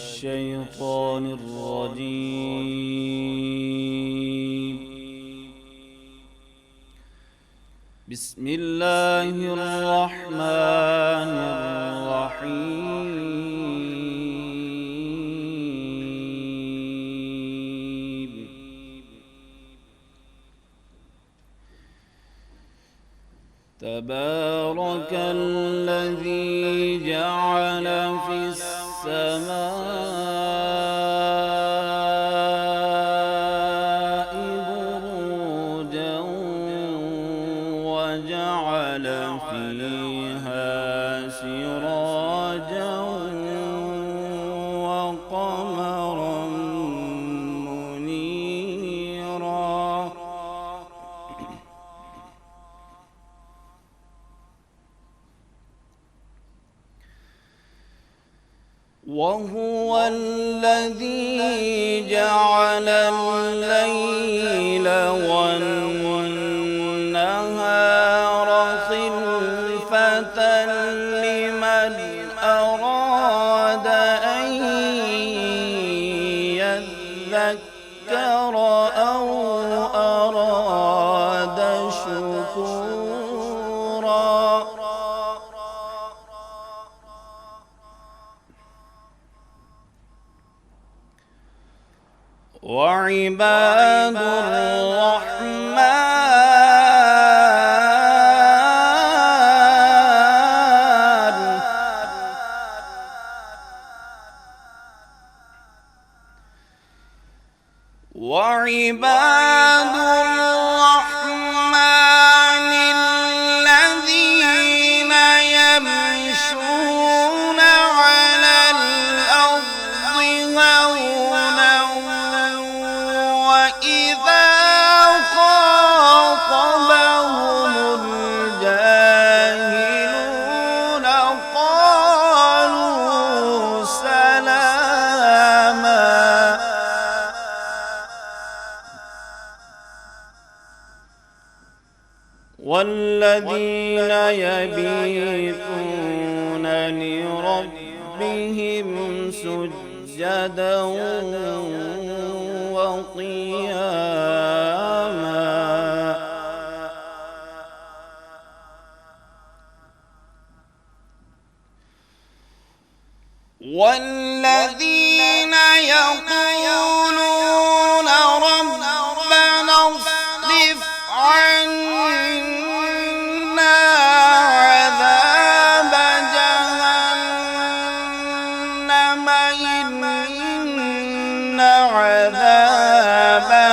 الشيطان الرجيم. بسم الله الرحمن الرحيم. تبارك الذي جعل في السماء بروجا وجعل فيها سراجا وقمرا منيرا. وهو الذي جعل الليل والنهار خلفة لمن أراد أن يذكر أو أراد شكورا. وعباد الرحمن الذين يمشون على الأرض هونا وإذا خاطبهم الجاهلون قالوا سلاما. والذين يبيتون لربهم سجدا وقياما. والذين يقولون ربنا اصرف عنا عذاب جهنم إن عذابها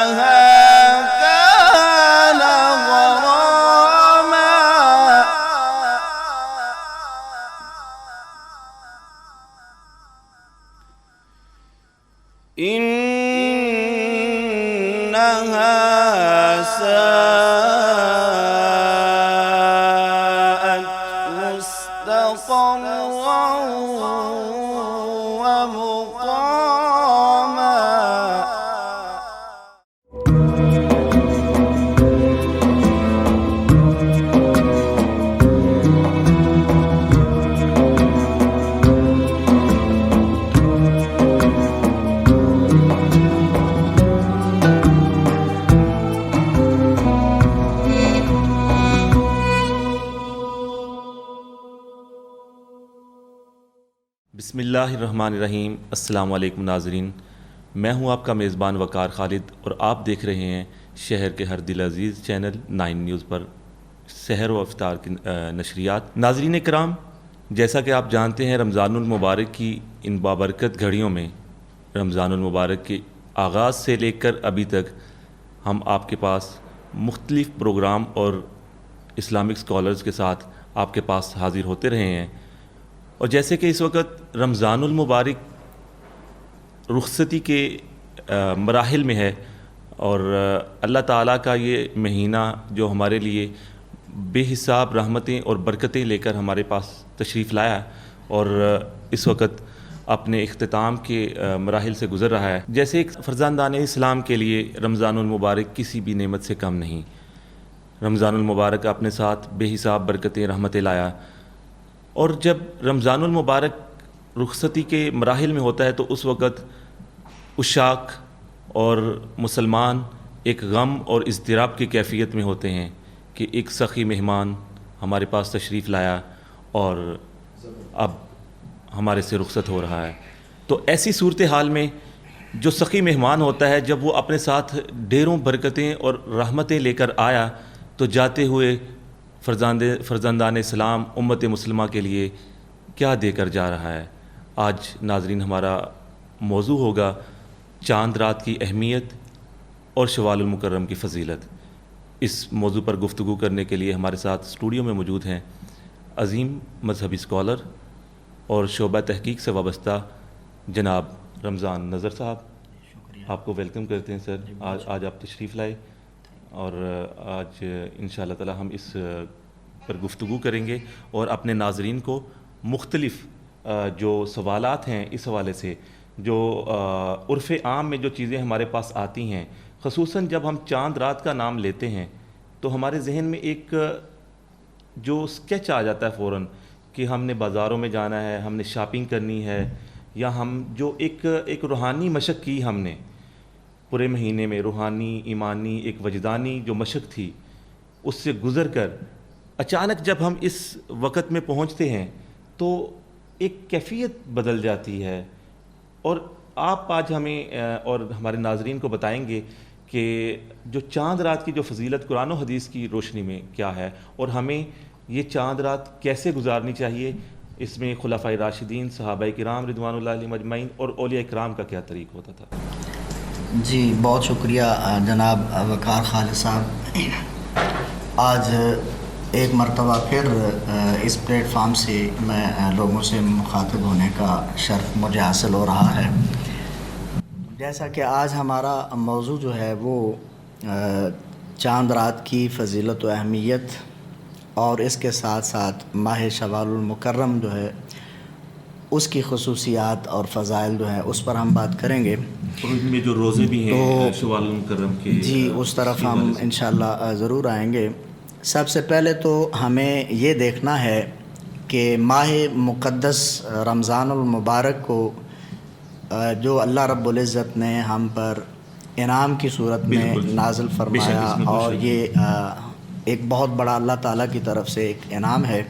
كان غراما. إنها ساءت مستقرا ومقاما. بسم اللہ الرحمن الرحیم. السلام علیکم ناظرین، میں ہوں آپ کا میزبان وقار خالد اور آپ دیکھ رہے ہیں شہر کے ہر دل عزیز چینل 9 نیوز پر سحر و افطار کی نشریات. ناظرین کرام، جیسا کہ آپ جانتے ہیں رمضان المبارک کی ان بابرکت گھڑیوں میں رمضان المبارک کے آغاز سے لے کر ابھی تک ہم آپ کے پاس مختلف پروگرام اور اسلامک اسکالرز کے ساتھ آپ کے پاس حاضر ہوتے رہے ہیں. اور جیسے کہ اس وقت رمضان المبارک رخصتی کے مراحل میں ہے اور اللہ تعالیٰ کا یہ مہینہ جو ہمارے لیے بے حساب رحمتیں اور برکتیں لے کر ہمارے پاس تشریف لایا اور اس وقت اپنے اختتام کے مراحل سے گزر رہا ہے. جیسے ایک فرزندان اسلام کے لیے رمضان المبارک کسی بھی نعمت سے کم نہیں. رمضان المبارک اپنے ساتھ بے حساب برکتیں رحمتیں لایا. اور جب رمضان المبارک رخصتی کے مراحل میں ہوتا ہے تو اس وقت عشاق اور مسلمان ایک غم اور اضطراب کی کیفیت میں ہوتے ہیں کہ ایک سخی مہمان ہمارے پاس تشریف لایا اور اب ہمارے سے رخصت ہو رہا ہے. تو ایسی صورتحال میں جو سخی مہمان ہوتا ہے جب وہ اپنے ساتھ ڈھیروں برکتیں اور رحمتیں لے کر آیا تو جاتے ہوئے فرزندان اسلام امت مسلمہ کے لیے کیا دے کر جا رہا ہے. آج ناظرین ہمارا موضوع ہوگا چاند رات کی اہمیت اور شوال المکرم کی فضیلت. اس موضوع پر گفتگو کرنے کے لیے ہمارے ساتھ اسٹوڈیو میں موجود ہیں عظیم مذہبی اسکالر اور شعبہ تحقیق سے وابستہ جناب رمضان نظر صاحب. آپ کو ویلکم کرتے ہیں سر. آج آپ تشریف لائے اور آج انشاءاللہ تعالی ہم اس پر گفتگو کریں گے اور اپنے ناظرین کو مختلف جو سوالات ہیں اس حوالے سے جو عرف عام میں جو چیزیں ہمارے پاس آتی ہیں، خصوصاً جب ہم چاند رات کا نام لیتے ہیں تو ہمارے ذہن میں ایک جو اسکیچ آ جاتا ہے فوراً کہ ہم نے بازاروں میں جانا ہے، ہم نے شاپنگ کرنی ہے، یا ہم جو ایک روحانی مشق کی ہم نے پورے مہینے میں، روحانی ایمانی ایک وجدانی جو مشق تھی اس سے گزر کر اچانک جب ہم اس وقت میں پہنچتے ہیں تو ایک کیفیت بدل جاتی ہے. اور آپ آج ہمیں اور ہمارے ناظرین کو بتائیں گے کہ جو چاند رات کی جو فضیلت قرآن و حدیث کی روشنی میں کیا ہے اور ہمیں یہ چاند رات کیسے گزارنی چاہیے، اس میں خلفائے راشدین، صحابہ کرام رضوان اللہ علیہم اجمعین اور اولیاء کرام کا کیا طریق ہوتا تھا. جی بہت شکریہ جناب وقار خالد صاحب. آج ایک مرتبہ پھر اس پلیٹ فارم سے میں لوگوں سے مخاطب ہونے کا شرف مجھے حاصل ہو رہا ہے. جیسا کہ آج ہمارا موضوع جو ہے وہ چاند رات کی فضیلت و اہمیت اور اس کے ساتھ ساتھ ماہ شوال المکرم جو ہے اس کی خصوصیات اور فضائل جو ہیں اس پر ہم بات کریں گے. اور ان میں جو روزے بھی ہیں شوال المکرم کے، جی اس طرف ہم انشاءاللہ ضرور آئیں گے. سب سے پہلے تو ہمیں یہ دیکھنا ہے کہ ماہ مقدس رمضان المبارک کو جو اللہ رب العزت نے ہم پر انعام کی صورت میں نازل فرمایا، اور یہ ایک بہت بڑا اللہ تعالیٰ کی طرف سے ایک انعام ہے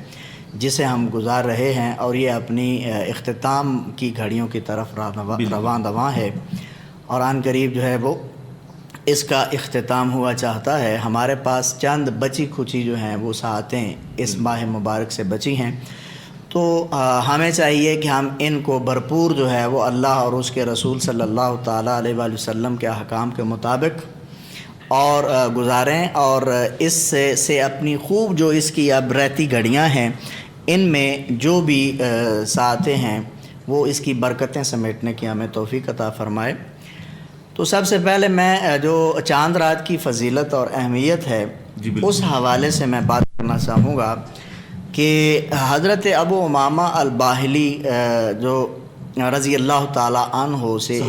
جسے ہم گزار رہے ہیں، اور یہ اپنی اختتام کی گھڑیوں کی طرف رواں دواں ہے، اور آن قریب جو ہے وہ اس کا اختتام ہوا چاہتا ہے. ہمارے پاس چند بچی کھچی جو ہیں وہ ساعتیں اس ماہ مبارک سے بچی ہیں، تو ہمیں چاہیے کہ ہم ان کو بھرپور جو ہے وہ اللہ اور اس کے رسول صلی اللہ تعالیٰ علیہ وآلہ وسلم کے احکام کے مطابق اور گزاریں، اور اس سے اپنی خوب جو اس کی اب رہتی گھڑیاں ہیں ان میں جو بھی ساعتیں ہیں وہ اس کی برکتیں سمیٹنے کی ہمیں توفیق عطا فرمائے. تو سب سے پہلے میں جو چاند رات کی فضیلت اور اہمیت ہے اس حوالے سے میں بات کرنا چاہوں گا کہ حضرت ابو امامہ الباہلی جو رضی اللہ تعالیٰ عنہ سے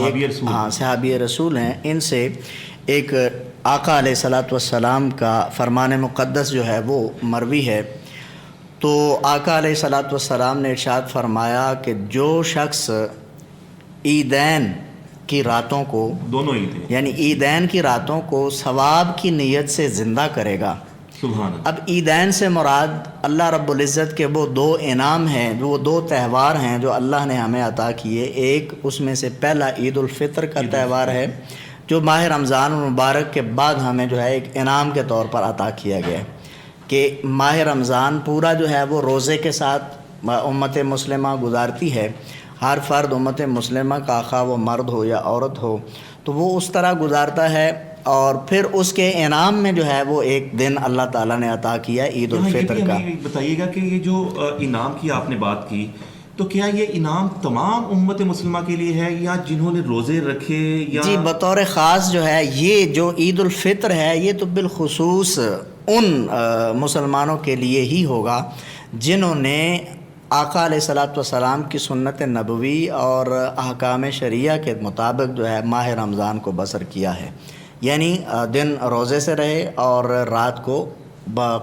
صحابی رسول ہیں، ان سے ایک آقا علیہ الصلاۃ والسلام کا فرمان مقدس جو ہے وہ مروی ہے. تو آقا علیہ الصلاۃ والسلام نے ارشاد فرمایا کہ جو شخص عیدین کی راتوں کو، دونوں عیدیں یعنی عیدین کی راتوں کو ثواب کی نیت سے زندہ کرے گا. سبحان اللہ. اب عیدین سے مراد اللہ رب العزت کے وہ دو انعام ہیں، وہ دو تہوار ہیں جو اللہ نے ہمیں عطا کیے. ایک اس میں سے پہلا عید الفطر کا تہوار ہے جو ماہ رمضان المبارک کے بعد ہمیں جو ہے ایک انعام کے طور پر عطا کیا گیا ہے کہ ماہ رمضان پورا جو ہے وہ روزے کے ساتھ امت مسلمہ گزارتی ہے. ہر فرد امت مسلمہ کا خواہ وہ مرد ہو یا عورت ہو تو وہ اس طرح گزارتا ہے، اور پھر اس کے انعام میں جو ہے وہ ایک دن اللہ تعالیٰ نے عطا کیا عید الفطر کا. بتائیے گا کہ یہ جو انعام کی آپ نے بات کی تو کیا یہ انعام تمام امت مسلمہ کے لیے ہے یا جنہوں نے روزے رکھے یا؟ جی بطور خاص جو ہے یہ جو عید الفطر ہے یہ تو بالخصوص ان مسلمانوں کے لیے ہی ہوگا جنہوں نے آقا علیہ الصلاۃ والسلام کی سنت نبوی اور احکام شریعہ کے مطابق جو ہے ماہ رمضان کو بسر کیا ہے. یعنی دن روزے سے رہے اور رات کو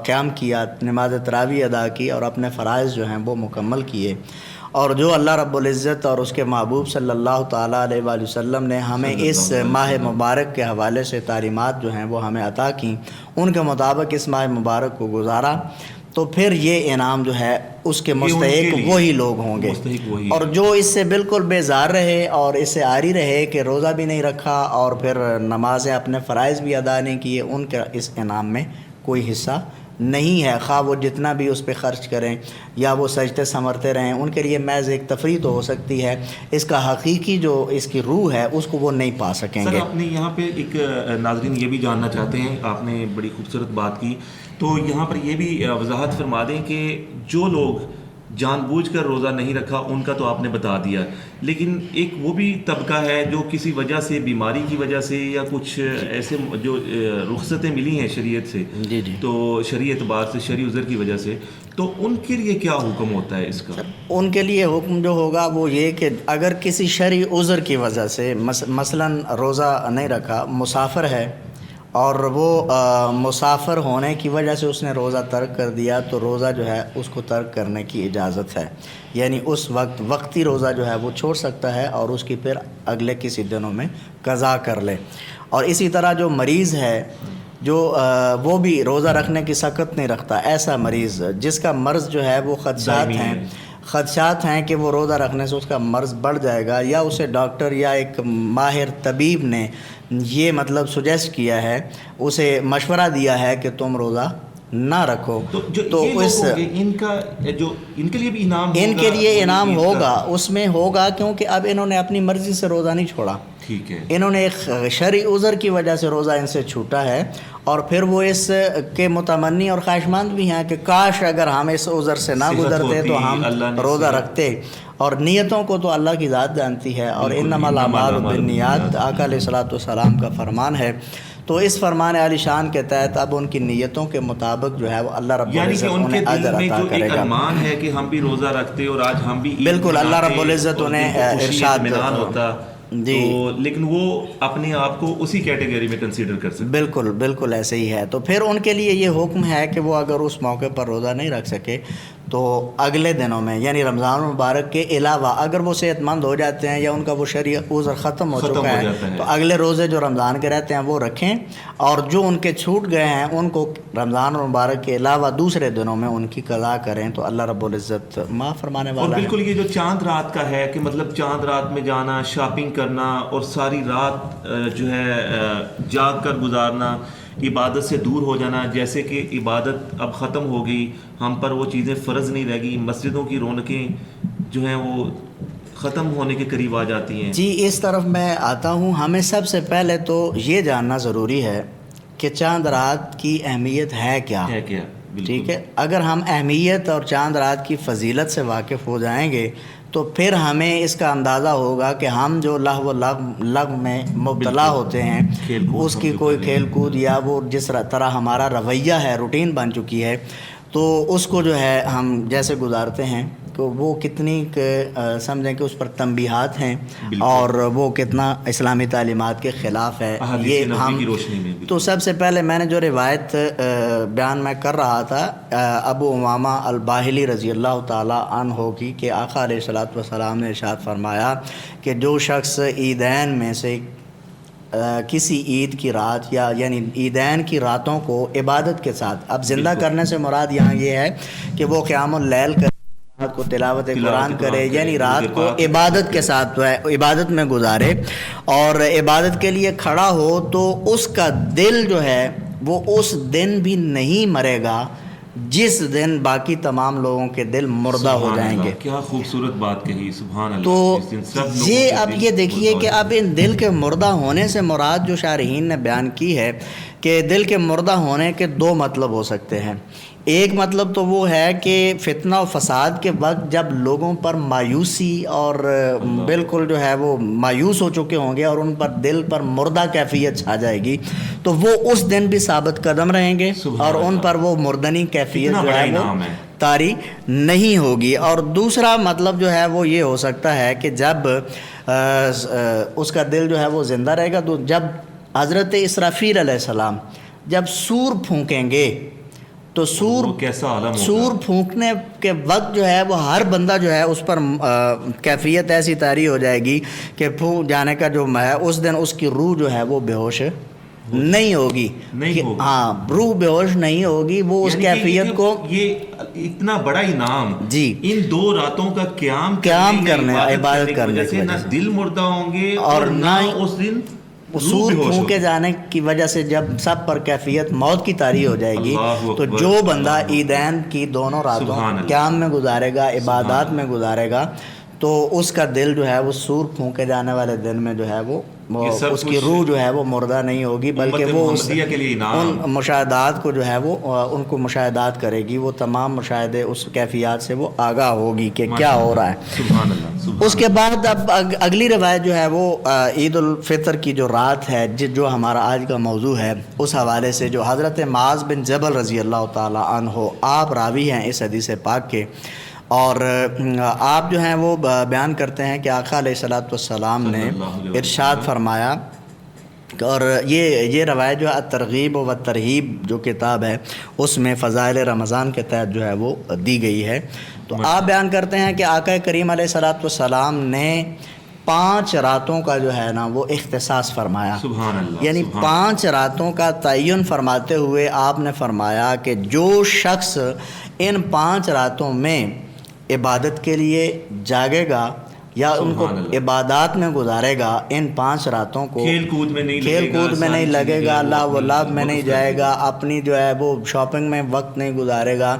قیام کیا، نماز تراویح ادا کی اور اپنے فرائض جو ہیں وہ مکمل کیے. اور جو اللہ رب العزت اور اس کے محبوب صلی اللہ تعالیٰ علیہ وآلہ وسلم نے ہمیں اس ماہ مبارک کے حوالے سے تعلیمات جو ہیں وہ ہمیں عطا کیں، ان کے مطابق اس ماہ مبارک کو گزارا، تو پھر یہ انعام جو ہے اس کے مستحق وہی لوگ ہوں گے۔ اور جو اس سے بالکل بیزار رہے اور اس سے عاری رہے کہ روزہ بھی نہیں رکھا اور پھر نمازیں اپنے فرائض بھی ادا نہیں کیے، ان کا اس انعام میں کوئی حصہ نہیں ہے، خواہ وہ جتنا بھی اس پہ خرچ کریں یا وہ سجدے سنورتے رہیں، ان کے لیے محض ایک تفریح تو ہو سکتی ہے، اس کا حقیقی جو اس کی روح ہے اس کو وہ نہیں پا سکیں گے۔ سر آپ نے یہاں پہ ایک ناظرین یہ بھی جاننا چاہتے ہیں، آپ نے بڑی خوبصورت بات کی، تو یہاں پر یہ بھی وضاحت فرما دیں کہ جو لوگ جان بوجھ کر روزہ نہیں رکھا ان کا تو آپ نے بتا دیا، لیکن ایک وہ بھی طبقہ ہے جو کسی وجہ سے، بیماری کی وجہ سے یا کچھ ایسے جو رخصتیں ملی ہیں شریعت سے، تو شرعی اعتبار سے، شرعی عذر کی وجہ سے، تو ان کے لیے کیا حکم ہوتا ہے اس کا؟ ان کے لیے حکم جو ہوگا وہ یہ کہ اگر کسی شرعی عذر کی وجہ سے مثلاً روزہ نہیں رکھا، مسافر ہے اور وہ مسافر ہونے کی وجہ سے اس نے روزہ ترک کر دیا، تو روزہ جو ہے اس کو ترک کرنے کی اجازت ہے، یعنی اس وقت وقتی روزہ جو ہے وہ چھوڑ سکتا ہے اور اس کی پھر اگلے کسی دنوں میں قضا کر لے۔ اور اسی طرح جو مریض ہے جو وہ بھی روزہ رکھنے کی سخت نہیں رکھتا، ایسا مریض جس کا مرض جو ہے وہ خدشات ہیں کہ وہ روزہ رکھنے سے اس کا مرض بڑھ جائے گا، یا اسے ڈاکٹر یا ایک ماہر طبیب نے یہ مطلب سجیسٹ کیا ہے، اسے مشورہ دیا ہے کہ تم روزہ نہ رکھو، تو اس ان کے لیے بھی انعام ان کے لیے انعام ہوگا، اس میں ہوگا، کیونکہ اب انہوں نے اپنی مرضی سے روزہ نہیں چھوڑا، ٹھیک ہے، انہوں نے ایک شرعی عذر کی وجہ سے روزہ ان سے چھوٹا ہے، اور پھر وہ اس کے متمنی اور خواہشمند بھی ہیں کہ کاش اگر ہم اس عذر سے نہ گزرتے تو ہم روزہ رکھتے، اور نیتوں کو تو اللہ کی ذات جانتی ہے، اور انما الاعمال بالنیات آقا علیہ الصلوۃ والسلام کا فرمان ہے، تو اس فرمان عالی شان کے تحت اب ان کی نیتوں کے مطابق جو ہے وہ اللہ رب العزت انہیں اجر عطا کرے گا۔ ارمان ہے کہ ہم بھی روزہ رکھتے اور آج ہم بھی بالکل اللہ رب العزت انہیں ارشاد ہوتا، جی، لیکن وہ اپنے آپ کو اسی کیٹیگری میں کنسیڈر کر سکتے، بالکل بالکل ایسے ہی ہے۔ تو پھر ان کے لیے یہ حکم ہے کہ وہ اگر اس موقع پر روزہ نہیں رکھ سکے تو اگلے دنوں میں، یعنی رمضان المبارک کے علاوہ اگر وہ صحت مند ہو جاتے ہیں یا ان کا وہ شرعی عذر ختم ہو چکا ہے تو اگلے روزے جو رمضان کے رہتے ہیں وہ رکھیں، اور جو ان کے چھوٹ گئے ہیں ان کو رمضان المبارک کے علاوہ دوسرے دنوں میں ان کی قضا کریں، تو اللہ رب العزت معاف فرمانے والا ہے۔ اور بالکل یہ جو چاند رات کا ہے کہ مطلب چاند رات میں جانا، شاپنگ کرنا اور ساری رات جو ہے جاگ کر گزارنا، عبادت سے دور ہو جانا، جیسے کہ عبادت اب ختم ہو گئی، ہم پر وہ چیزیں فرض نہیں رہ گئی، مسجدوں کی رونقیں جو ہیں وہ ختم ہونے کے قریب آ جاتی ہیں۔ جی، اس طرف میں آتا ہوں۔ ہمیں سب سے پہلے تو یہ جاننا ضروری ہے کہ چاند رات کی اہمیت ہے کیا، ٹھیک ہے؟ اگر ہم اہمیت اور چاند رات کی فضیلت سے واقف ہو جائیں گے تو پھر ہمیں اس کا اندازہ ہوگا کہ ہم جو لہو لغو میں مبتلا ہوتے ہیں، اس کی کوئی کھیل کود یا وہ جس طرح ہمارا رویہ ہے، روٹین بن چکی ہے، تو اس کو جو ہے ہم جیسے گزارتے ہیں تو وہ کتنی سمجھیں کہ اس پر تنبیہات ہیں اور وہ کتنا اسلامی تعلیمات کے خلاف ہے، یہ ہم تو سب سے پہلے میں نے جو روایت بیان میں کر رہا تھا ابو امامہ الباہلی رضی اللہ تعالیٰ عنہ کی، کہ آقا علیہ الصلوۃ والسلام نے ارشاد فرمایا کہ جو شخص عیدین میں سے کسی عید کی رات یا یعنی عیدین کی راتوں کو عبادت کے ساتھ، اب زندہ کرنے سے مراد یہاں یہ ہے کہ وہ قیام اللیل کرے، رات کو تلاوت قرآن کرے، یعنی رات کو عبادت کے ساتھ عبادت میں گزارے اور عبادت کے لیے کھڑا ہو، تو اس کا دل جو ہے وہ اس دن بھی نہیں مرے گا جس دن باقی تمام لوگوں کے دل مردہ ہو جائیں گے۔ کیا خوبصورت بات کہی، سبحان اللہ۔ تو یہ اب یہ دیکھیے کہ اب ان دل کے مردہ ہونے سے مراد جو شارحین نے بیان کی ہے کہ دل کے مردہ ہونے کے دو مطلب ہو سکتے ہیں۔ ایک مطلب تو وہ ہے کہ فتنہ و فساد کے وقت جب لوگوں پر مایوسی اور بالکل جو ہے وہ مایوس ہو چکے ہوں گے اور ان پر دل پر مردہ کیفیت چھا جائے گی، تو وہ اس دن بھی ثابت قدم رہیں گے اور ان پر وہ مردنی کیفیت جو ہے وہ طاری نہیں ہوگی۔ اور دوسرا مطلب جو ہے وہ یہ ہو سکتا ہے کہ جب اس کا دل جو ہے وہ زندہ رہے گا، تو جب حضرت اسرافیل علیہ السلام جب سور پھونکیں گے تو سور وہ کیسا عالم ہوگا. سور پھونکنے کے وقت جو ہے وہ ہر بندہ جو ہے اس پر کیفیت ایسی طاری ہو جائے گی کہ پھونک جانے کا جو ہے اس دن اس کی روح جو ہے وہ بے ہوش نہیں ہوگی. ہاں روح بے ہوش نہیں ہوگی. وہ اس کیفیت کو یہ اتنا بڑا انعام جی ان 2 راتوں کا قیام کرنے عبادت کرنے کی نہ دل مردہ ہوں گے اور نہ اس دن سور پھونکے جانے کی وجہ سے جب سب پر کیفیت موت کی طاری ہو جائے گی تو جو بندہ عیدین کی دونوں راتوں قیام میں گزارے گا عبادات میں گزارے گا تو اس کا دل جو ہے وہ سور پھونکے جانے والے دن میں جو ہے وہ اس کی روح جو ہے وہ مردہ نہیں ہوگی بلکہ وہ ان مشاہدات کو جو ہے وہ ان کو مشاہدات کرے گی. وہ تمام مشاہدے اس کیفیات سے وہ آگاہ ہوگی کہ کیا ہو رہا ہے. سبحان اللہ. اس کے بعد اب اگلی روایت جو ہے وہ عید الفطر کی جو رات ہے جو ہمارا آج کا موضوع ہے اس حوالے سے جو حضرت معاذ بن جبل رضی اللہ تعالی عنہ آپ راوی ہیں اس حدیث پاک کے اور آپ جو ہیں وہ بیان کرتے ہیں کہ آقا علیہ الصلوۃ والسلام نے ارشاد فرمایا اور یہ روایت جو ہے ترغیب و ترہیب جو کتاب ہے اس میں فضائل رمضان کے تحت جو ہے وہ دی گئی ہے. تو آپ بیان کرتے ہیں کہ آقا کریم علیہ الصلوۃ والسلام نے 5 راتوں کا جو ہے نا وہ اختصاص فرمایا. سبحان اللہ. یعنی 5 راتوں کا تعین فرماتے ہوئے آپ نے فرمایا کہ جو شخص ان 5 راتوں میں عبادت کے لیے جاگے گا یا ان کو عبادات میں گزارے گا ان 5 راتوں کو کھیل کود میں نہیں لگے گا اللہ و لعب میں نہیں جائے گا اپنی جو ہے وہ شاپنگ میں وقت نہیں گزارے گا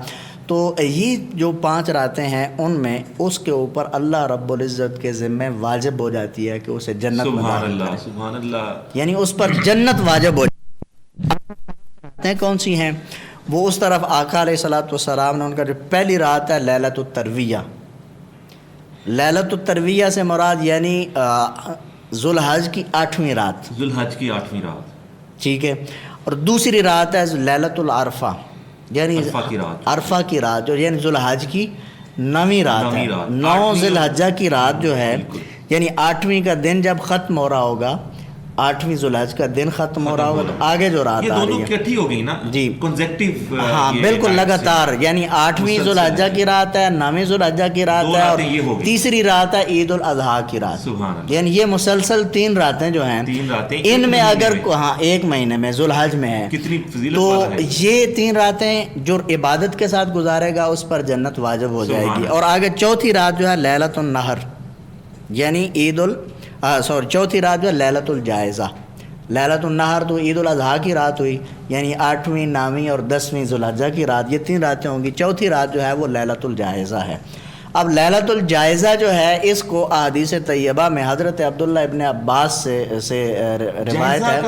تو یہ جو 5 راتیں ہیں ان میں اس کے اوپر اللہ رب العزت کے ذمہ واجب ہو جاتی ہے کہ اسے جنت میں داخل کرے. سبحان اللہ. یعنی اس پر جنت واجب ہو جاتی ہے. کون سی ہیں وہ اس طرف آقا علیہ الصلوۃ والسلام نے ان کا جو پہلی رات ہے لیلۃ الترویہ. لیلۃ الترویہ سے مراد یعنی ذوالحج کی 8ویں رات. ذوالحج کی 8ویں رات. ٹھیک ہے. اور دوسری رات ہے لیلۃ العرفہ یعنی عرفہ کی رات جو یعنی ذوالحج کی 9ویں رات ہے. 9 ذی الحجہ کی رات جو ہے یعنی 8ویں کا دن جب ختم ہو رہا ہوگا 8ویں ذوالحج کا دن ختم ہو رہا ہوگا تو آگے جو رات آ رہی ہے اکٹھی ہو گئی نا جی کنزیکٹیو. ہاں بالکل لگاتار یعنی 8ویں ذوالحجہ کی رات ہے 9ویں ذوالحجہ کی رات ہے اور تیسری رات ہے عید الاضحیٰ کی رات. یعنی یہ مسلسل 3 راتیں جو ہیں ان میں اگر ہاں 1 مہینے میں ذوالحج میں ہے تو یہ 3 راتیں جو عبادت کے ساتھ گزارے گا اس پر جنت واجب ہو جائے گی. اور آگے چوتھی رات جو ہے لیلۃ النحر یعنی چوتھی رات جو ہے لیلۃ الجائزہ. لیلۃ النحر تو عید الاضحیٰ کی رات ہوئی یعنی 8ویں 9ویں اور 10ویں ذوالحجہ کی رات یہ 3 راتیں ہوں گی. چوتھی رات جو ہے وہ لیلۃ الجائزہ ہے. اب لیلۃ الجائزہ جو ہے اس کو احادیث طیبہ میں حضرت عبداللہ ابن عباس سے روایت ہے.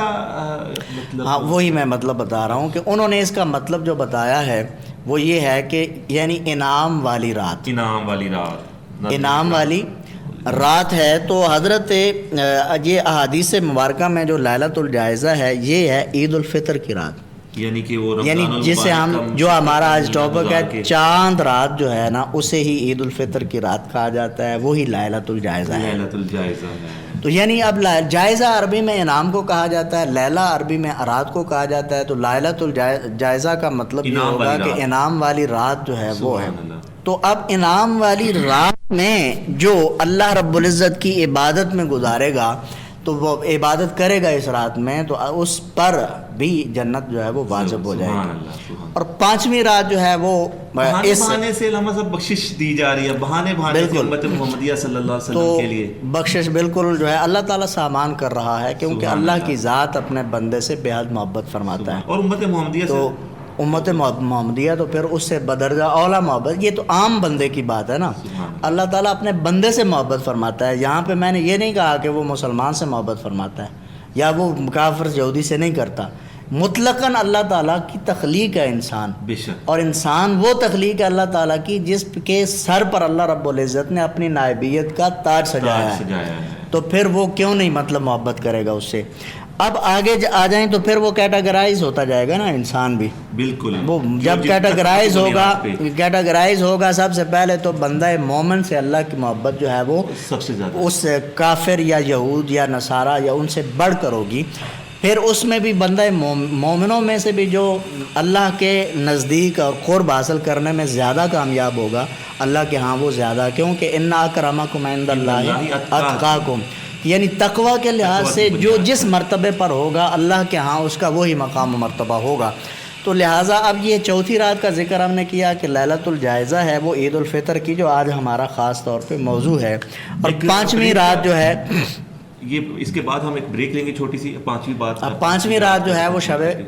ہاں وہی میں مطلب بتا رہا ہوں کہ انہوں نے اس کا مطلب جو بتایا ہے وہ یہ ہے کہ یعنی انعام والی رات رات ہے. تو حضرت یہ احادیث مبارکہ میں جو لیلۃ الجائزہ ہے یہ ہے عید الفطر کی رات یعنی کہ وہ یعنی جسے ہم جو ہمارا آج ٹاپک ہے چاند رات جو ہے نا اسے ہی عید الفطر کی رات کہا جاتا ہے. وہی لیلۃ الجائزہ ہے. تو یعنی اب جائزہ عربی میں انعام کو کہا جاتا ہے لیلہ عربی میں رات کو کہا جاتا ہے. تو لیلۃ الجائزہ کا مطلب یہ ہوگا کہ انعام والی رات جو ہے وہ ہے. تو اب انعام والی رات میں جو اللہ رب العزت کی عبادت میں گزارے گا تو وہ عبادت کرے گا اس رات میں تو اس پر بھی جنت جو ہے وہ واجب ہو جائے گی. اور 5ویں رات جو ہے وہ اس بہانے سے علامہ صاحب بخشش دی جا رہی ہے بہانے سے امت محمدیہ صلی اللہ علیہ وسلم کے لیے بخشش بالکل جو ہے اللہ تعالیٰ سامان کر رہا ہے کیونکہ اللہ کی ذات اپنے بندے سے بے حد محبت فرماتا ہے. اور امت محمدیہ تو امت محمدیہ تو پھر اس سے بدرجہ اولا محبت. یہ تو عام بندے کی بات ہے نا. اللہ تعالیٰ اپنے بندے سے محبت فرماتا ہے. یہاں پہ میں نے یہ نہیں کہا کہ وہ مسلمان سے محبت فرماتا ہے یا وہ کافر یہودی سے نہیں کرتا. مطلقاً اللہ تعالیٰ کی تخلیق ہے انسان اور انسان وہ تخلیق ہے اللہ تعالیٰ کی جس کے سر پر اللہ رب العزت نے اپنی نائبیت کا تاج سجایا ہے. تو پھر وہ کیوں نہیں مطلب محبت کرے گا اس سے. اب آگے آ جائیں تو پھر وہ کیٹاگرائز ہوتا جائے گا نا انسان بھی. بالکل وہ جب کیٹاگرائز ہوگا سب سے پہلے تو بندہ مومن سے اللہ کی محبت جو ہے وہ سب سے زیادہ اس کافر یا یہود یا نصارہ یا ان سے بڑھ کر ہوگی. پھر اس میں بھی بندہ مومنوں میں سے بھی جو اللہ کے نزدیک اور قرب حاصل کرنے میں زیادہ کامیاب ہوگا اللہ کے ہاں وہ زیادہ، کیونکہ ان اکرمکم عند اللہ اتقاکم، یعنی تقوی کے لحاظ سے جو جس مرتبے پر ہوگا اللہ کے ہاں اس کا وہی مقام و مرتبہ ہوگا۔ تو لہٰذا اب یہ چوتھی رات کا ذکر ہم نے کیا کہ لیلۃ الجائزہ ہے، وہ عید الفطر کی جو آج ہمارا خاص طور پہ موضوع ہے، اور پانچویں رات جو ہے یہ اس کے بعد ہم ایک بریک لیں گے چھوٹی سی، پانچویں بات، اب پانچویں رات جو ہے وہ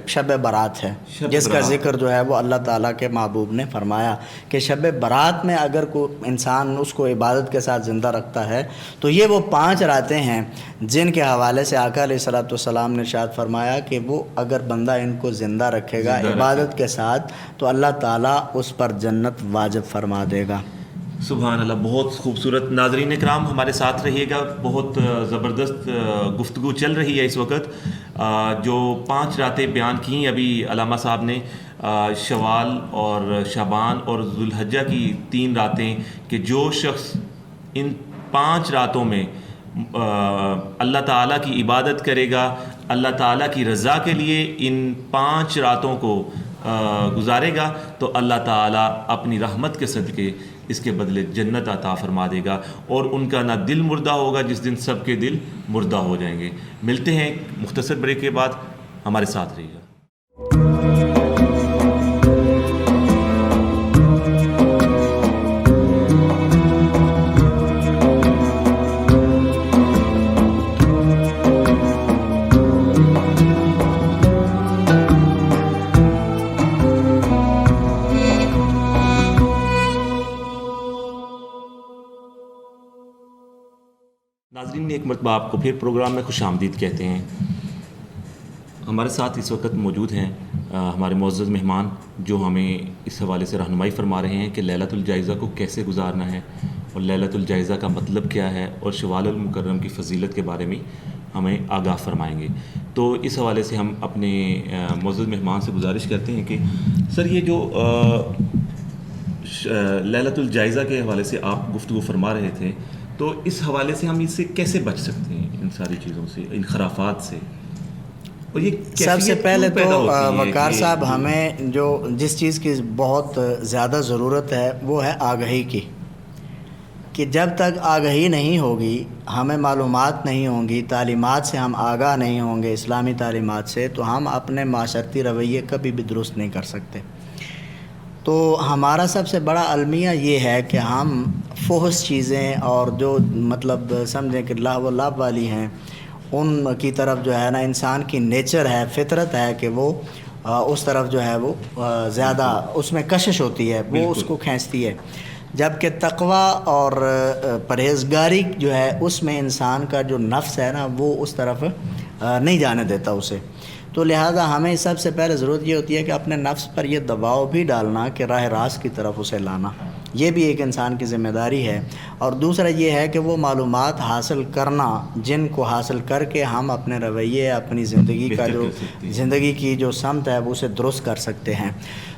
شب برات ہے، جس کا ذکر جو ہے وہ اللہ تعالیٰ کے محبوب نے فرمایا کہ شب برات میں اگر کوئی انسان اس کو عبادت کے ساتھ زندہ رکھتا ہے تو یہ وہ 5 راتیں ہیں جن کے حوالے سے آقا علیہ الصلوۃ والسلام نے ارشاد فرمایا کہ وہ اگر بندہ ان کو زندہ رکھے گا عبادت کے ساتھ تو اللہ تعالیٰ اس پر جنت واجب فرما دے گا۔ سبحان اللہ، بہت خوبصورت۔ ناظرین اکرام ہمارے ساتھ رہیے گا، بہت زبردست گفتگو چل رہی ہے اس وقت۔ جو 5 راتیں بیان کیں ابھی علامہ صاحب نے، شوال اور شعبان اور ذوالحجہ کی 3 راتیں، کہ جو شخص ان 5 راتوں میں اللہ تعالیٰ کی عبادت کرے گا، اللہ تعالیٰ کی رضا کے لیے ان 5 راتوں کو گزارے گا تو اللہ تعالیٰ اپنی رحمت کے صدقے اس کے بدلے جنت عطا فرما دے گا، اور ان کا نہ دل مردہ ہوگا جس دن سب کے دل مردہ ہو جائیں گے۔ ملتے ہیں مختصر بریک کے بعد، ہمارے ساتھ رہیے گا۔ ناظرین ایک مرتبہ آپ کو پھر پروگرام میں خوش آمدید کہتے ہیں۔ ہمارے ساتھ اس وقت موجود ہیں ہمارے معزز مہمان، جو ہمیں اس حوالے سے رہنمائی فرما رہے ہیں کہ لیلۃ الجائزہ کو کیسے گزارنا ہے، اور لیلۃ الجائزہ کا مطلب کیا ہے، اور شوال المکرم کی فضیلت کے بارے میں ہمیں آگاہ فرمائیں گے۔ تو اس حوالے سے ہم اپنے معزز مہمان سے گزارش کرتے ہیں کہ سر، یہ جو لیلۃ الجائزہ کے حوالے سے آپ گفتگو فرما رہے تھے، تو اس حوالے سے ہم اس سے کیسے بچ سکتے ہیں، ان ساری چیزوں سے، ان خرافات سے؟ اور یہ سب سے پہلے تو وقار صاحب، ہمیں جس چیز کی بہت زیادہ ضرورت ہے وہ ہے آگہی کی، کہ جب تک آگہی نہیں ہوگی، ہمیں معلومات نہیں ہوں گی، تعلیمات سے ہم آگاہ نہیں ہوں گے، اسلامی تعلیمات سے، تو ہم اپنے معاشرتی رویے کبھی بھی درست نہیں کر سکتے۔ تو ہمارا سب سے بڑا المیہ یہ ہے کہ ہم فحش چیزیں اور جو مطلب سمجھیں کہ لاہ و لعب والی ہیں، ان کی طرف جو ہے نا انسان کی نیچر ہے، فطرت ہے کہ وہ اس طرف جو ہے وہ زیادہ اس میں کشش ہوتی ہے، وہ اس کو کھینچتی ہے، جبکہ تقوی اور پرہیزگاری جو ہے اس میں انسان کا جو نفس ہے نا وہ اس طرف نہیں جانے دیتا اسے۔ تو لہٰذا ہمیں سب سے پہلے ضرورت یہ ہوتی ہے کہ اپنے نفس پر یہ دباؤ بھی ڈالنا کہ راہ راست کی طرف اسے لانا، یہ بھی ایک انسان کی ذمہ داری ہے۔ اور دوسرا یہ ہے کہ وہ معلومات حاصل کرنا جن کو حاصل کر کے ہم اپنے رویے، اپنی زندگی کی جو سمت ہے وہ اسے درست کر سکتے ہیں۔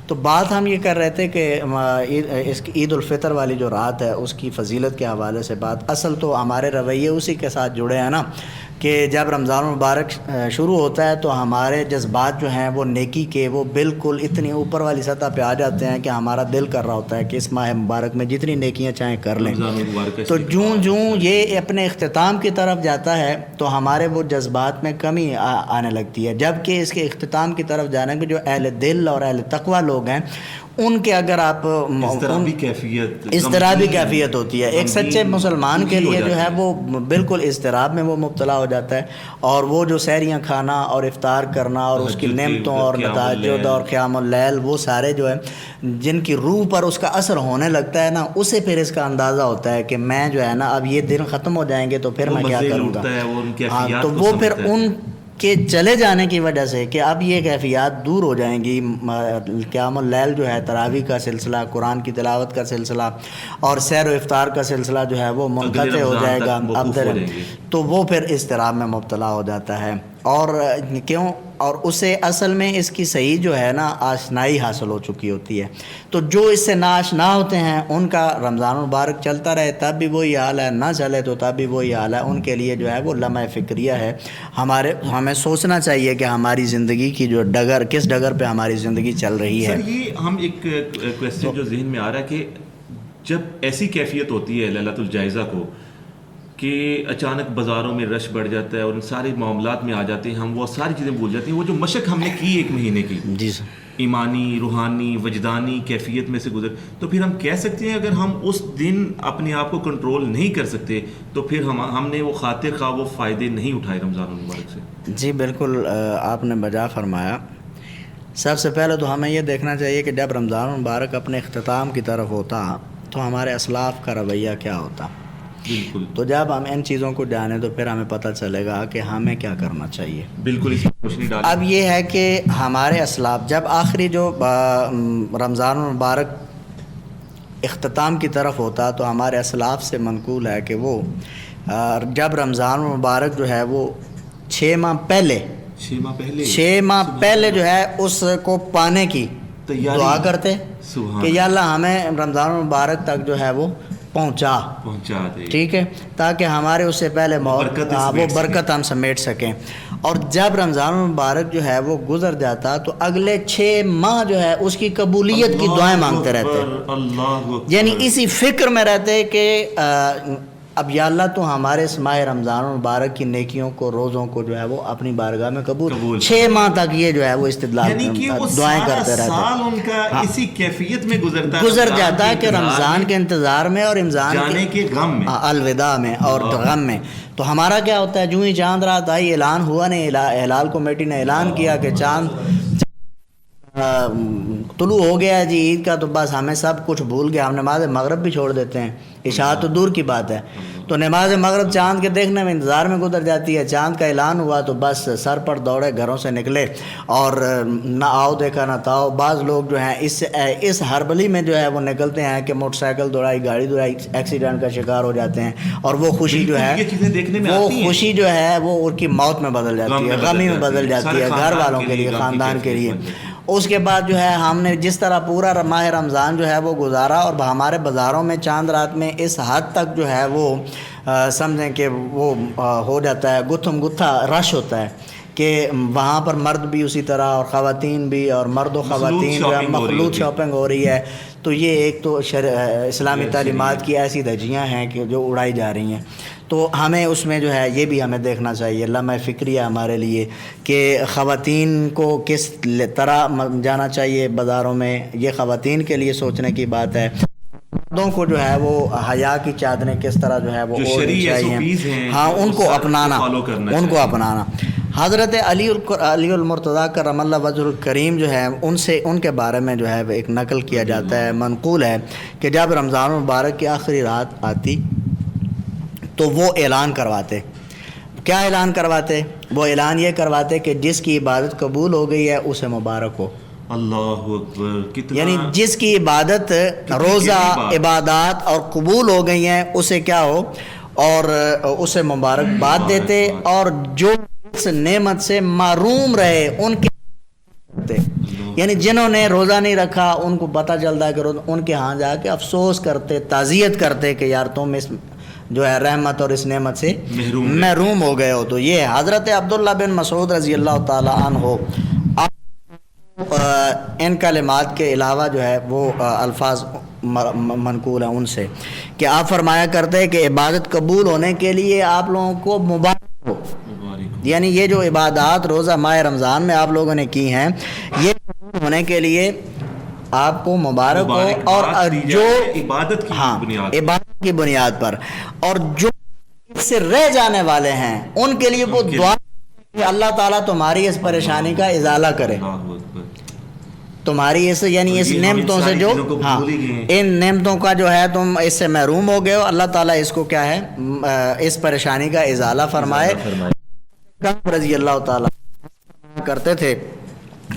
تو بات ہم یہ کر رہے تھے کہ اس عید الفطر والی جو رات ہے اس کی فضیلت کے حوالے سے بات، اصل تو ہمارے رویے اسی کے ساتھ جڑے ہیں نا، کہ جب رمضان المبارک شروع ہوتا ہے تو ہمارے جذبات جو ہیں وہ نیکی کے وہ بالکل اتنی اوپر والی سطح پہ آ جاتے ہیں کہ ہمارا دل کر رہا ہوتا ہے کہ اس ماہ مبارک میں جتنی نیکیاں چاہیں کر لیں۔ تو جوں یہ اپنے اختتام کی طرف جاتا ہے تو ہمارے وہ جذبات میں کمی آنے لگتی ہے، جبکہ اس کے اختتام کی طرف جانے کے جو اہل دل اور اہل تقوی لوگ ہیں ان کے اگر آپ اضطرابی کیفیت ہوتی ہے، ایک سچے مسلمان کے لیے جو ہے وہ بالکل اضطراب میں وہ مبتلا ہو جاتا ہے، اور وہ جو سحریاں کھانا اور افطار کرنا اور اس کی نعمتوں اور تہجد اور قیام اللیل، وہ سارے جو ہے جن کی روح پر اس کا اثر ہونے لگتا ہے نا، اسے پھر اس کا اندازہ ہوتا ہے کہ میں جو ہے نا اب یہ دن ختم ہو جائیں گے تو پھر میں کیا کروں گا۔ ہاں، تو وہ پھر ان کے چلے جانے کی وجہ سے کہ اب یہ کیفیات دور ہو جائیں گی، قیام اللیل جو ہے، تراویح کا سلسلہ، قرآن کی تلاوت کا سلسلہ اور سیر و افطار کا سلسلہ جو ہے وہ منقطع ہو جائے گا، اب تو وہ پھر اضطراب میں مبتلا ہو جاتا ہے۔ اور کیوں، اور اسے اصل میں اس کی صحیح جو ہے نا آشنائی حاصل ہو چکی ہوتی ہے. تو جو اس سے ناآشنا ہوتے ہیں ان کا رمضان المبارک چلتا رہے تب بھی وہی حال ہے، نہ چلے تو تب بھی وہی حال ہے. ان کے لیے جو ہے وہ لمحہ فکریہ ہے. ہمیں سوچنا چاہیے کہ ہماری زندگی کی جو ڈگر، کس ڈگر پہ ہماری زندگی چل رہی ہے. سر یہ ہم ایک کویسچن جو ذہن میں آ رہا ہے کہ جب ایسی کیفیت ہوتی ہے لیلۃ الجائزہ کو کہ اچانک بازاروں میں رش بڑھ جاتا ہے اور ان سارے معاملات میں آ جاتے ہیں، ہم وہ ساری چیزیں بھول جاتے ہیں. وہ جو مشق ہم نے کی ایک مہینے کی، جی سر، ایمانی، روحانی، وجدانی کیفیت میں سے گزر، تو پھر ہم کہہ سکتے ہیں اگر ہم اس دن اپنے آپ کو کنٹرول نہیں کر سکتے تو پھر ہم نے وہ خاطر خواہ وہ فائدے نہیں اٹھائے رمضان المبارک سے. جی بالکل آپ نے بجا فرمایا. سب سے پہلے تو ہمیں یہ دیکھنا چاہیے کہ جب رمضان المبارک اپنے اختتام کی طرف ہوتا تو ہمارے اسلاف کا رویہ کیا ہوتا. بالکل. تو جب ہم ان چیزوں کو جانیں تو پھر ہمیں پتہ چلے گا کہ ہمیں کیا کرنا چاہیے. بالکل اس میں روشنی ڈالیں. اب یہ ہے کہ ہمارے اسلاف جب آخری جو رمضان المبارک اختتام کی طرف ہوتا تو ہمارے اسلاف سے منقول ہے کہ وہ جب رمضان المبارک جو ہے وہ 6 ماہ پہلے 6 ماہ پہلے جو ہے اس کو پانے کی دعا کرتے کہ یا اللہ ہمیں رمضان المبارک تک جو ہے وہ پہنچا دے، ٹھیک ہے، تاکہ ہمارے اس سے پہلے وہ برکت ہم سمیٹ سکیں. اور جب رمضان المبارک جو ہے وہ گزر جاتا تو اگلے 6 ماہ جو ہے اس کی قبولیت کی دعائیں مانگتے رہتے، یعنی اسی فکر میں رہتے کہ اب یا اللہ تو ہمارے اس ماہ رمضان المبارک کی نیکیوں کو، روزوں کو جو ہے وہ اپنی بارگاہ میں قبول 6 ماہ تک یہ جو ہے وہ استدلال دعائیں کرتے رہتے. سال ان کا اسی کیفیت میں گزر جاتا ہے کہ رمضان کے انتظار میں اور رمضان کے غم میں، الوداع میں اور غم میں. تو ہمارا کیا ہوتا ہے، جو ہی چاند رات آئی، اعلان ہوا نہیں، ہلال کمیٹی نے اعلان کیا کہ چاند طلوع ہو گیا جی عید کا، تو بس ہمیں سب کچھ بھول گیا، ہم نماز مغرب بھی چھوڑ دیتے ہیں. عشاء تو دور کی بات ہے. تو نماز مغرب چاند کے دیکھنے میں انتظار میں گزر جاتی ہے. چاند کا اعلان ہوا تو بس سر پر دوڑے گھروں سے نکلے اور نہ آؤ دیکھا نہ تاؤ. بعض لوگ جو ہیں اس ہڑبڑی میں جو ہے وہ نکلتے ہیں کہ موٹر سائیکل دوڑائی، گاڑی دوڑائی، ایکسیڈنٹ کا شکار ہو جاتے ہیں اور وہ خوشی جو ہے وہ ان کی موت میں بدل جاتی ہے، غمی میں بدل جاتی ہے، گھر والوں کے لیے، خاندان کے لیے. اس کے بعد جو ہے ہم نے جس طرح پورا ماہ رمضان جو ہے وہ گزارا اور ہمارے بازاروں میں چاند رات میں اس حد تک جو ہے وہ سمجھیں کہ وہ ہو جاتا ہے، گتھم گتھا رش ہوتا ہے کہ وہاں پر مرد بھی اسی طرح اور خواتین بھی، اور مرد و خواتین جو ہے مخلوط شاپنگ ہو رہی ہے. تو یہ ایک تو اسلامی تعلیمات کی ایسی دھجیاں ہیں کہ جو اڑائی جا رہی ہیں. تو ہمیں اس میں جو ہے یہ بھی ہمیں دیکھنا چاہیے، لمحہ فکریہ ہمارے لیے کہ خواتین کو کس طرح جانا چاہیے بازاروں میں. یہ خواتین کے لیے سوچنے کی بات ہے. مردوں کو جو ہے وہ حیا کی چادریں کس طرح جو ہے وہ اوڑھنی چاہیے، ہاں ان کو اپنانا. حضرت علی المرتضیٰ کرم اللہ وجہہ الکریم جو ہے ان کے بارے میں جو ہے ایک نقل کیا جاتا ہے، منقول ہے کہ جب رمضان المبارک کی آخری رات آتی تو وہ اعلان کرواتے. کیا اعلان کرواتے؟ وہ اعلان یہ کرواتے کہ جس کی عبادت قبول ہو گئی ہے اسے مبارک ہو. اللہ اکبر. یعنی جس کی عبادت، روزہ، عبادات اور قبول ہو گئی ہیں اسے کیا ہو، اور اسے مبارکباد دیتے. اور جو اس نعمت سے محروم رہے ان کے، یعنی جنہوں نے روزہ نہیں رکھا ان کو پتہ چلتا ہے کہ ان کے ہاں جا کے افسوس کرتے، تعزیت کرتے کہ یار تم اس جو ہے رحمت اور اس نعمت سے محروم ہو گئے ہو. تو یہ حضرت عبداللہ بن مسعود رضی اللہ تعالیٰ عنہ ان کلمات کے علاوہ جو ہے وہ الفاظ منقول ہیں ان سے کہ آپ فرمایا کرتے ہیں کہ عبادت قبول ہونے کے لیے آپ لوگوں کو مبارک ہو. یعنی یہ جو عبادات روزہ ماہ رمضان میں آپ لوگوں نے کی ہیں یہ قبول ہونے کے لیے آپ کو مبارک ہو. اور جو عبادت کی بنیاد پر، اور جو سے رہ جانے والے ہیں ان کے لیے وہ دعا کہ اللہ تعالیٰ تمہاری اس پریشانی کا ازالہ کرے، تمہاری اس یعنی اس نعمتوں سے جو ان نعمتوں کا جو ہے تم اس سے محروم ہو گئے ہو، اللہ تعالیٰ اس کو کیا ہے اس پریشانی کا ازالہ فرمائے. رضی اللہ تعالیٰ کرتے تھے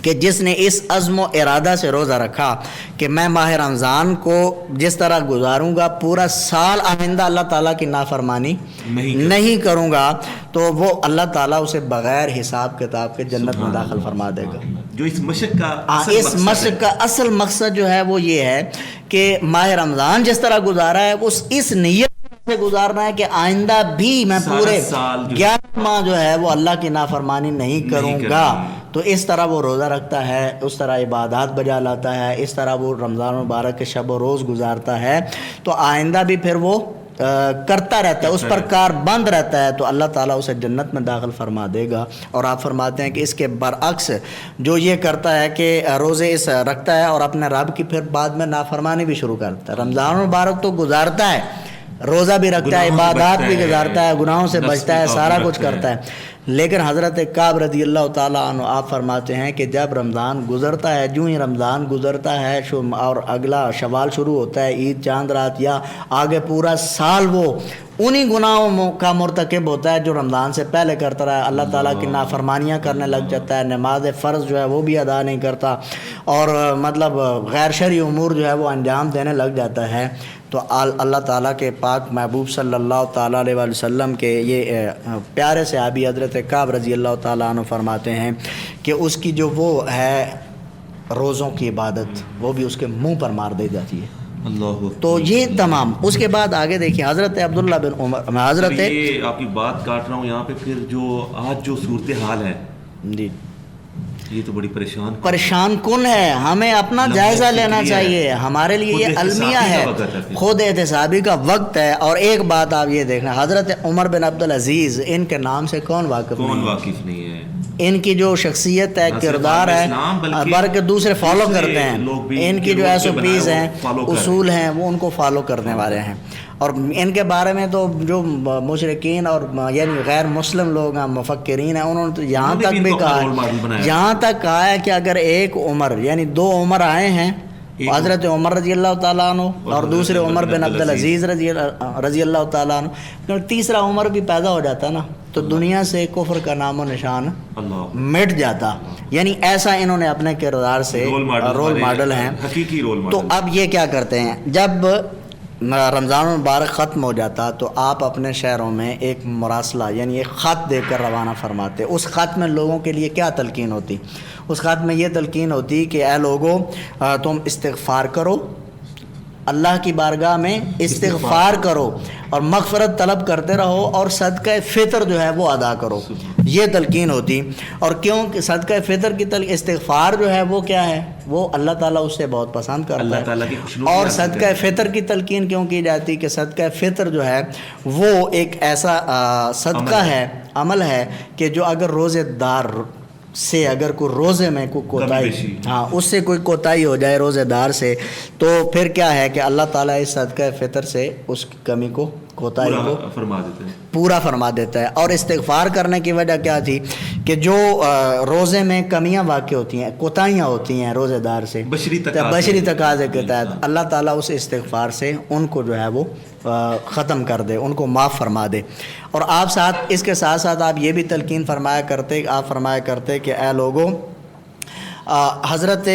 کہ جس نے اس عزم و ارادہ سے روزہ رکھا کہ میں ماہ رمضان کو جس طرح گزاروں گا پورا سال آئندہ اللہ تعالیٰ کی نافرمانی نہیں کروں گا، تو وہ اللہ تعالیٰ اسے بغیر حساب کتاب کے جنت میں داخل فرما دے گا۔ جو اس مشق کا اس مشق کا اصل مقصد جو ہے وہ یہ ہے کہ ماہ رمضان جس طرح گزارا ہے اس نیت سے گزارنا ہے کہ آئندہ بھی میں پورے 11 ماہ جو ہے وہ اللہ کی نافرمانی نہیں کروں گا۔ تو اس طرح وہ روزہ رکھتا ہے، اس طرح عبادات بجا لاتا ہے، اس طرح وہ رمضان مبارک کے شب و روز گزارتا ہے، تو آئندہ بھی پھر وہ کرتا رہتا ہے، اس پر کار بند رہتا ہے، تو اللہ تعالیٰ اسے جنت میں داخل فرما دے گا۔ اور آپ فرماتے ہیں کہ اس کے برعکس جو یہ کرتا ہے کہ روزے اس رکھتا ہے اور اپنے رب کی پھر بعد میں نافرمانی بھی شروع کرتا ہے، رمضان مبارک تو گزارتا ہے، روزہ بھی رکھتا ہے، عبادات بھی گزارتا ہے، گناہوں سے بچتا ہے، سارا کچھ کرتا ہے، لیکن حضرت کعب رضی اللہ تعالیٰ عنہ آپ فرماتے ہیں کہ جب رمضان گزرتا ہے، جو ہی رمضان گزرتا ہے اور اگلا شوال شروع ہوتا ہے، عید چاند رات یا آگے پورا سال وہ انہی گناہوں کا مرتکب ہوتا ہے جو رمضان سے پہلے کرتا رہا ہے، اللہ تعالیٰ کی نافرمانیاں کرنے لگ جاتا ہے، نماز فرض جو ہے وہ بھی ادا نہیں کرتا، اور مطلب غیر شرعی امور جو ہے وہ انجام دینے لگ جاتا ہے۔ تو اللہ تعالیٰ کے پاک محبوب صلی اللہ تعالیٰ علیہ وسلم کے یہ پیارے صحابی حضرت کعب رضی اللہ تعالیٰ عنہ فرماتے ہیں کہ اس کی جو وہ ہے روزوں کی عبادت وہ بھی اس کے منہ پر مار دی جاتی ہے۔ اللہ، تو یہ تمام اس کے بعد آگے دیکھیے حضرت عبداللہ بن عمر، میں حضرت یہ آپ کی بات کاٹ رہا ہوں یہاں پہ، پھر جو آج جو صورتحال ہے جی یہ تو بڑی پریشان کن ہے، ہمیں اپنا جائزہ لینا چاہیے، ہمارے لیے یہ المیہ ہے، خود احتسابی کا وقت ہے۔ اور ایک بات آپ یہ دیکھنا، حضرت عمر بن عبدالعزیز ان کے نام سے کون واقف نہیں ہے؟ ان کی جو شخصیت ہے، کردار ہے، بلکہ دوسرے فالو کرتے ہیں، ان کی جو ایس او پیز ہیں، اصول ہیں، وہ ان کو فالو کرنے والے ہیں۔ اور ان کے بارے میں تو جو مشرکین اور یعنی غیر مسلم لوگ ہیں، مفکرین ہیں، انہوں نے تو یہاں تک بھی کہا ہے کہ اگر ایک عمر یعنی 2 عمر آئے ہیں، حضرت عمر رضی اللہ تعالیٰ عنہ اور دوسرے عمر بن عبدالعزیز رضی اللہ تعالیٰ عنہ، تیسرا عمر بھی پیدا ہو جاتا نا تو دنیا سے کفر کا نام و نشان مٹ جاتا، یعنی ایسا انہوں نے اپنے کردار سے رول ماڈل ہیں، حقیقی رول ماڈل۔ تو اب یہ کیا کرتے ہیں، جب رمضان المبارک ختم ہو جاتا تو آپ اپنے شہروں میں ایک مراسلہ یعنی ایک خط دے کر روانہ فرماتے۔ اس خط میں لوگوں کے لیے کیا تلقین ہوتی؟ اس خط میں یہ تلقین ہوتی کہ اے لوگوں تم استغفار کرو، اللہ کی بارگاہ میں استغفار کرو اور مغفرت طلب کرتے رہو، اور صدقہ فطر جو ہے وہ ادا کرو، یہ تلقین ہوتی۔ اور کیوں صدقہ فطر کی استغفار جو ہے وہ کیا ہے، وہ اللہ تعالیٰ اس سے بہت پسند کرتا ہے۔ اور صدقہ فطر کی تلقین کیوں کی جاتی کہ صدقہ فطر جو ہے وہ ایک ایسا صدقہ ہے، عمل ہے کہ جو اگر روزے دار سے اگر کوئی روزے میں کوئی کوتاہی، اس سے کوئی کوتاہی ہو جائے روزے دار سے، تو پھر کیا ہے کہ اللہ تعالیٰ اس صدقہ فطر سے اس کی کمی کو، کوتاہی کو پورا فرما دیتا ہے۔ اور استغفار کرنے کی وجہ کیا تھی کہ جو روزے میں کمیاں واقع ہوتی ہیں، کوتاہیاں ہوتی ہیں روزے دار سے، بشری تقاضے کے تحت اللہ تعالیٰ اس استغفار سے ان کو جو ہے وہ ختم کر دے، ان کو معاف فرما دے۔ اور آپ ساتھ اس کے ساتھ ساتھ آپ یہ بھی تلقین فرمایا کرتے کہ اے لوگوں، حضرت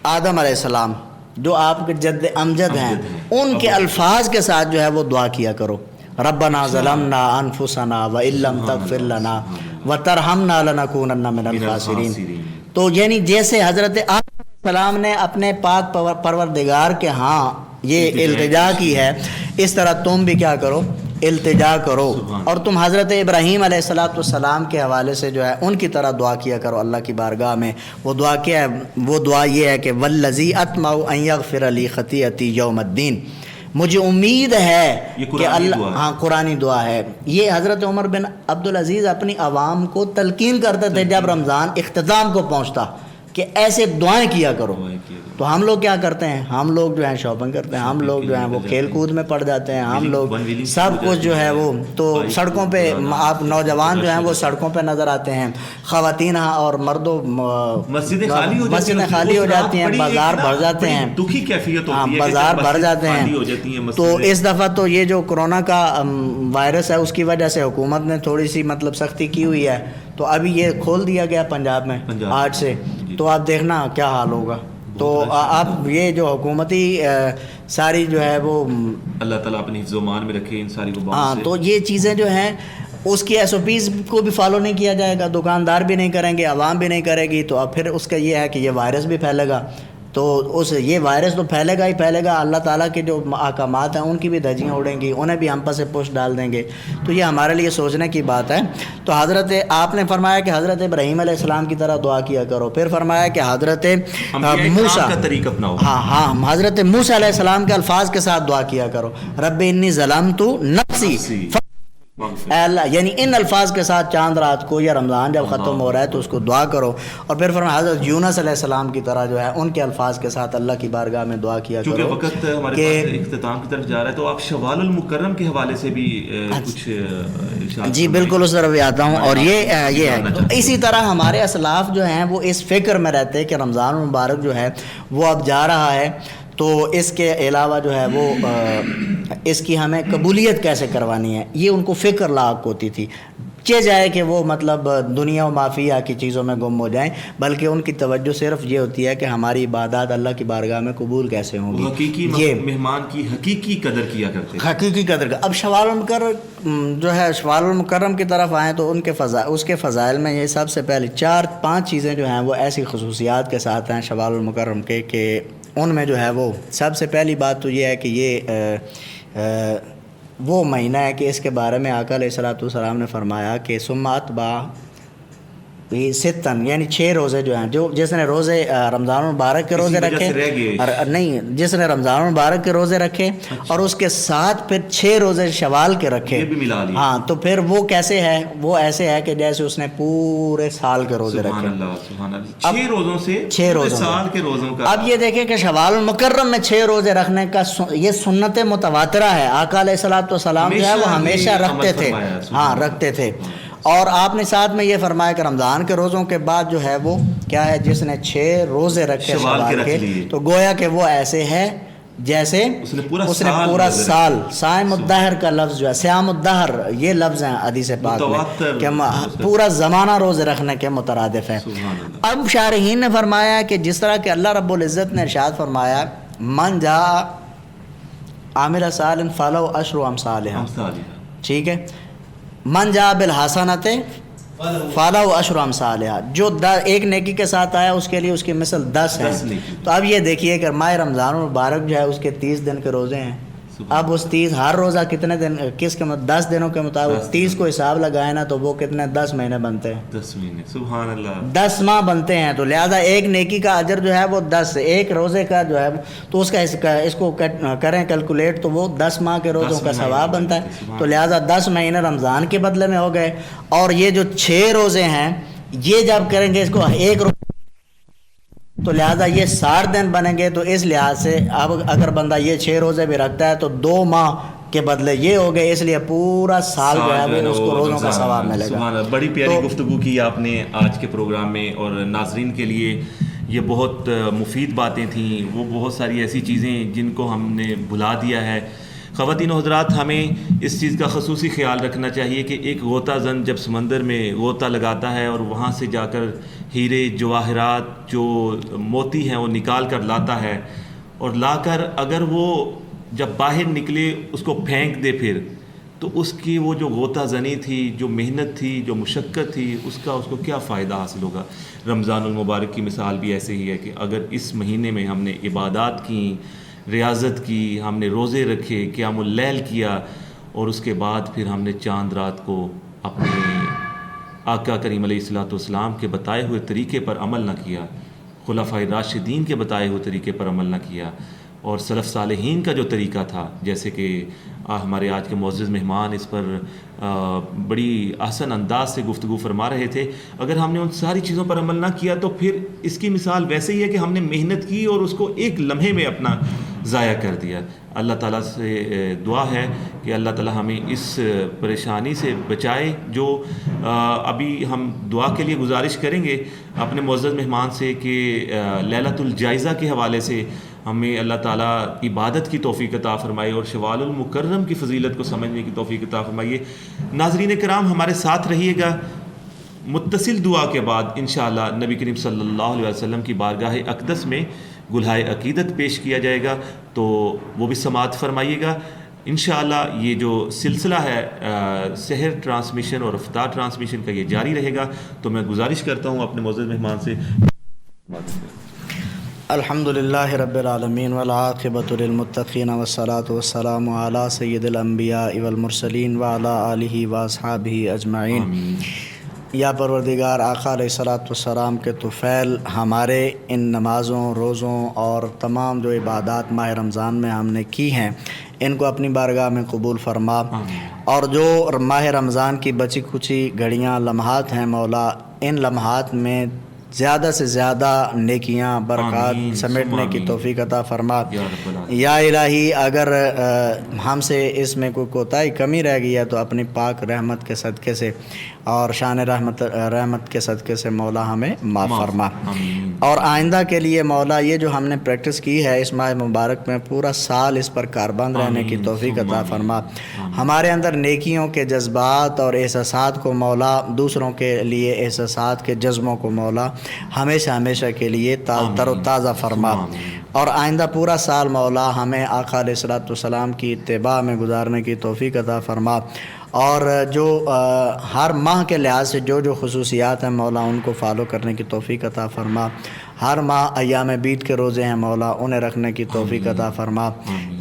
آدم علیہ السلام جو آپ کے جد امجد ہیں، ان کے الفاظ کے ساتھ جو ہے وہ دعا کیا کرو، ربنا ظلمنا انفسنا وان لم تغفر لنا وترحمنا لنکونن من الخاسرین۔ تو یعنی جیسے حضرت آدم علیہ السلام نے اپنے پاک پروردگار کے ہاں یہ التجا کی ہے، اس طرح تم بھی کیا کرو، التجا کرو، اور تم حضرت ابراہیم علیہ السلام کے حوالے سے جو ہے ان کی طرح دعا کیا کرو اللہ کی بارگاہ میں۔ وہ دعا کیا ہے؟ وہ دعا یہ ہے کہ والذی اطمع ان یغفر لی خطیئتی یوم الدین، مجھے امید ہے کہ اللہ، قرآنی دعا ہے۔ یہ حضرت عمر بن عبدالعزیز اپنی عوام کو تلقین کرتے تھے جب رمضان اختتام کو پہنچتا کہ ایسے دعائیں کیا کرو. تو ہم لوگ کیا کرتے ہیں, ہم لوگ جو ہیں شاپنگ کرتے ہیں, ہم لوگ جو ہیں وہ کھیل کود میں پڑ جاتے ہیں, ہم لوگ سب کچھ جو ہے وہ تو سڑکوں پہ آپ نوجوان جو ہیں وہ سڑکوں پہ نظر آتے ہیں, خواتین اور مردوں مسجدیں خالی ہو جاتی ہیں, بازار بھر جاتے ہیں, دکھی کیفیت ہوتی ہے, بازار بھر جاتے ہیں. تو اس دفعہ تو یہ جو کرونا کا وائرس ہے اس کی وجہ سے حکومت نے تھوڑی سی مطلب سختی کی ہوئی ہے, تو ابھی یہ کھول دیا گیا پنجاب میں آج سے, تو آپ دیکھنا کیا حال ہوگا. تو آپ یہ جو حکومتی ساری جو ہے وہ اللہ تعالیٰ اپنی حفظ و امان میں رکھے ان ساری ہاں, تو یہ چیزیں جو ہیں اس کی ایس او پیز کو بھی فالو نہیں کیا جائے گا, دکاندار بھی نہیں کریں گے, عوام بھی نہیں کرے گی, تو اب پھر اس کا یہ ہے کہ یہ وائرس بھی پھیلے گا. تو یہ وائرس تو پھیلے گا ہی پھیلے گا, اللہ تعالیٰ کے جو احکامات ہیں ان کی بھی دھجیاں اڑیں گی, انہیں بھی ہم پر سے پوچھ ڈال دیں گے. تو یہ ہمارے لیے سوچنے کی بات ہے. تو حضرت آپ نے فرمایا کہ حضرت ابراہیم علیہ السلام کی طرح دعا کیا کرو, پھر فرمایا کہ حضرت موسیٰ کا طریقہ اپناؤ, ہاں حضرت موسیٰ علیہ السلام کے الفاظ کے ساتھ دعا کیا کرو, رب انی ظلمت نفسی, اے اللہ, یعنی ان الفاظ کے ساتھ چاند رات کو یا رمضان جب ختم ہو رہا ہے تو اس کو دعا کرو. اور پھر فرمایا حضرت یونس علیہ السلام کی طرح جو ہے ان کے الفاظ کے ساتھ اللہ کی بارگاہ میں دعا کیا کرو. چونکہ وقت ہمارے پاس اختتام کی طرف جا رہا ہے, تو آپ شوال المکرم کے حوالے سے بھی کچھ جی بالکل اس طرف بھی آتا ہوں. اور یہ ہے اسی طرح ہمارے اسلاف جو ہیں وہ اس فکر میں رہتے کہ رمضان المبارک جو ہے وہ اب جا رہا ہے, تو اس کے علاوہ جو ہے وہ اس کی ہمیں قبولیت کیسے کروانی ہے, یہ ان کو فکر لاحق ہوتی تھی. چہ جائے کہ وہ مطلب دنیا و مافیہ کی چیزوں میں گم ہو جائیں, بلکہ ان کی توجہ صرف یہ ہوتی ہے کہ ہماری عبادات اللہ کی بارگاہ میں قبول کیسے ہوں گی. حقیقی مہمان کی حقیقی قدر کیا کرتے ہیں, حقیقی قدر کا. اب شوال المکرم جو ہے, شوال المکرم کی طرف آئیں تو اس کے فضائل میں یہ سب سے پہلے 4-5 چیزیں جو ہیں وہ ایسی خصوصیات کے ساتھ ہیں شوال المکرم کے, کہ ان میں جو ہے وہ سب سے پہلی بات تو یہ ہے کہ یہ وہ مہینہ ہے کہ اس کے بارے میں آقا علیہ الصلوۃ والسلام نے فرمایا کہ ثم اتبع ستن, یعنی 6 روزے جو ہیں, جو جس نے روزے رمضان المبارک کے روزے رکھے, نہیں جس نے رمضان المبارک کے روزے رکھے اور اس کے ساتھ پھر 6 روزے شوال کے رکھے, ہاں, تو پھر وہ کیسے ہے, وہ ایسے ہے کہ جیسے اس نے پورے سال کے روزے رکھے. 6 روزوں سے 6 روزوں سال کے روزوں کا. اب یہ دیکھیں کہ شوال المکرم میں 6 روزے رکھنے کا یہ سنت متواترہ ہے. آقا علیہ الصلوۃ والسلام جو ہے وہ ہمیشہ رکھتے تھے, ہاں رکھتے تھے. اور آپ نے ساتھ میں یہ فرمایا کہ رمضان کے روزوں کے بعد جو ہے وہ کیا ہے, جس نے 6 روزے رکھے شوال کے, تو گویا کہ وہ ایسے ہے جیسے اس نے پورا سال. صائم الدہر کا لفظ جو ہے, صیام الدہر, یہ لفظ ہیں حدیث پاک میں کہ پورا زمانہ روزے رکھنے کے مترادف ہے. اب شارحین نے فرمایا کہ جس طرح کہ اللہ رب العزت نے ارشاد فرمایا من جاء عامل صالح فلہ عشر امثالہا, ٹھیک ہے, من جاء بالحسنۃ فلہ عشر امثالہا, جو ایک نیکی کے ساتھ آیا اس کے لیے اس کی مثل 10 ہے. تو اب یہ دیکھیے کہ ماہ رمضان المبارک جو ہے اس کے 30 دن کے روزے ہیں. اب اس 30 ہر روزہ کتنے دن, کس کے 10 دنوں کے مطابق 30 کو حساب لگائے نا, تو وہ کتنے 10 مہینے بنتے ہیں, 10 مہینے, سبحان اللہ, 10 ماہ بنتے ہیں. تو لہذا ایک نیکی کا اجر جو ہے وہ 10, ایک روزے کا جو ہے تو اس کا اس کو کریں کیلکولیٹ, تو وہ 10 ماہ کے روزوں کا ثواب بنتا ہے. تو لہذا 10 مہینے رمضان کے بدلے میں ہو گئے. اور یہ جو 6 روزے ہیں یہ جب کریں گے اس کو ایک روزہ, تو لہذا یہ 60 دن بنیں گے. تو اس لحاظ سے اب اگر بندہ یہ 6 روزے بھی رکھتا ہے تو 2 ماہ کے بدلے یہ ہو گئے, اس لیے پورا سال جو ہے وہ اس کو روزوں کا ثواب ملے گا. بڑی پیاری گفتگو کی آپ نے آج کے پروگرام میں, اور ناظرین کے لیے یہ بہت مفید باتیں تھیں. وہ بہت ساری ایسی چیزیں جن کو ہم نے بھلا دیا ہے. خواتین و حضرات, ہمیں اس چیز کا خصوصی خیال رکھنا چاہیے کہ ایک غوطہ زن جب سمندر میں غوطہ لگاتا ہے اور وہاں سے جا کر ہیرے جواہرات جو موتی ہیں وہ نکال کر لاتا ہے, اور لا کر اگر وہ جب باہر نکلے اس کو پھینک دے پھر, تو اس کی وہ جو غوطہ زنی تھی, جو محنت تھی, جو مشقت تھی, اس کو کیا فائدہ حاصل ہوگا. رمضان المبارک کی مثال بھی ایسے ہی ہے کہ اگر اس مہینے میں ہم نے عبادات کی, ریاضت کی, ہم نے روزے رکھے, قیام اللیل کیا, اور اس کے بعد پھر ہم نے چاند رات کو اپنے آقا کریم علیہ الصلوۃ والسلام کے بتائے ہوئے طریقے پر عمل نہ کیا, خلفائے راشدین کے بتائے ہوئے طریقے پر عمل نہ کیا, اور سلف صالحین کا جو طریقہ تھا، جیسے کہ ہمارے آج کے معزز مہمان اس پر بڑی احسن انداز سے گفتگو فرما رہے تھے، اگر ہم نے ان ساری چیزوں پر عمل نہ کیا تو پھر اس کی مثال ویسے ہی ہے کہ ہم نے محنت کی اور اس کو ایک لمحے میں اپنا ضائع کر دیا۔ اللہ تعالیٰ سے دعا ہے کہ اللہ تعالیٰ ہمیں اس پریشانی سے بچائے۔ جو ابھی ہم دعا کے لیے گزارش کریں گے اپنے معزز مہمان سے کہ لیلۃ الجائزہ کے حوالے سے ہمیں اللہ تعالیٰ عبادت کی توفیق عطا فرمائے اور شوال المکرم کی فضیلت کو سمجھنے کی توفیق عطا فرمائیے۔ ناظرین کرام، ہمارے ساتھ رہیے گا۔ متصل دعا کے بعد انشاءاللہ نبی کریم صلی اللہ علیہ وسلم کی بارگاہ اقدس میں گلہائے عقیدت پیش کیا جائے گا، تو وہ بھی سماعت فرمائیے گا۔ انشاءاللہ یہ جو سلسلہ ہے سحر ٹرانسمیشن اور افطار ٹرانسمیشن کا، یہ جاری رہے گا۔ تو میں گزارش کرتا ہوں اپنے معزز مہمان سے۔ الحمد للہ رب العالمین والعاقبۃ للمتقین والصلاۃ والسلام علی سید الانبیاء والمرسلین وعلی آلہ واصحابہ اجمعین۔ یا پروردگار، آقا علیہ الصلاۃ والسلام کے طفیل ہمارے ان نمازوں، روزوں اور تمام جو عبادات ماہ رمضان میں ہم نے کی ہیں، ان کو اپنی بارگاہ میں قبول فرما، اور جو ماہ رمضان کی بچی کچی گھڑیاں، لمحات ہیں مولا، ان لمحات میں زیادہ سے زیادہ نیکیاں، برکات سمیٹنے کی توفیق عطا فرما۔ یا الہی، اگر ہم سے اس میں کوئی کوتاہی کمی رہ گئی ہے تو اپنی پاک رحمت کے صدقے سے اور شان رحمت کے صدقے سے مولا ہمیں معاف فرما۔ اور آئندہ کے لیے مولا یہ جو ہم نے پریکٹس کی ہے اس ماہ مبارک میں، پورا سال اس پر کاربند رہنے کی توفیق عطا فرما۔ ہمارے اندر نیکیوں کے جذبات اور احساسات کو مولا، دوسروں کے لیے احساسات کے جذبوں کو مولا ہمیشہ ہمیشہ کے لیے تر و تازہ فرما۔ اور آئندہ پورا سال مولا ہمیں آقا علیہ الصلوۃ والسلام کی اتباع میں گزارنے کی توفیق عطا فرما۔ اور جو ہر ماہ کے لحاظ سے جو خصوصیات ہیں مولا، ان کو فالو کرنے کی توفیق عطا فرما۔ ہر ماہ ایام بیت کے روزے ہیں مولا، انہیں رکھنے کی توفیق عطا فرما۔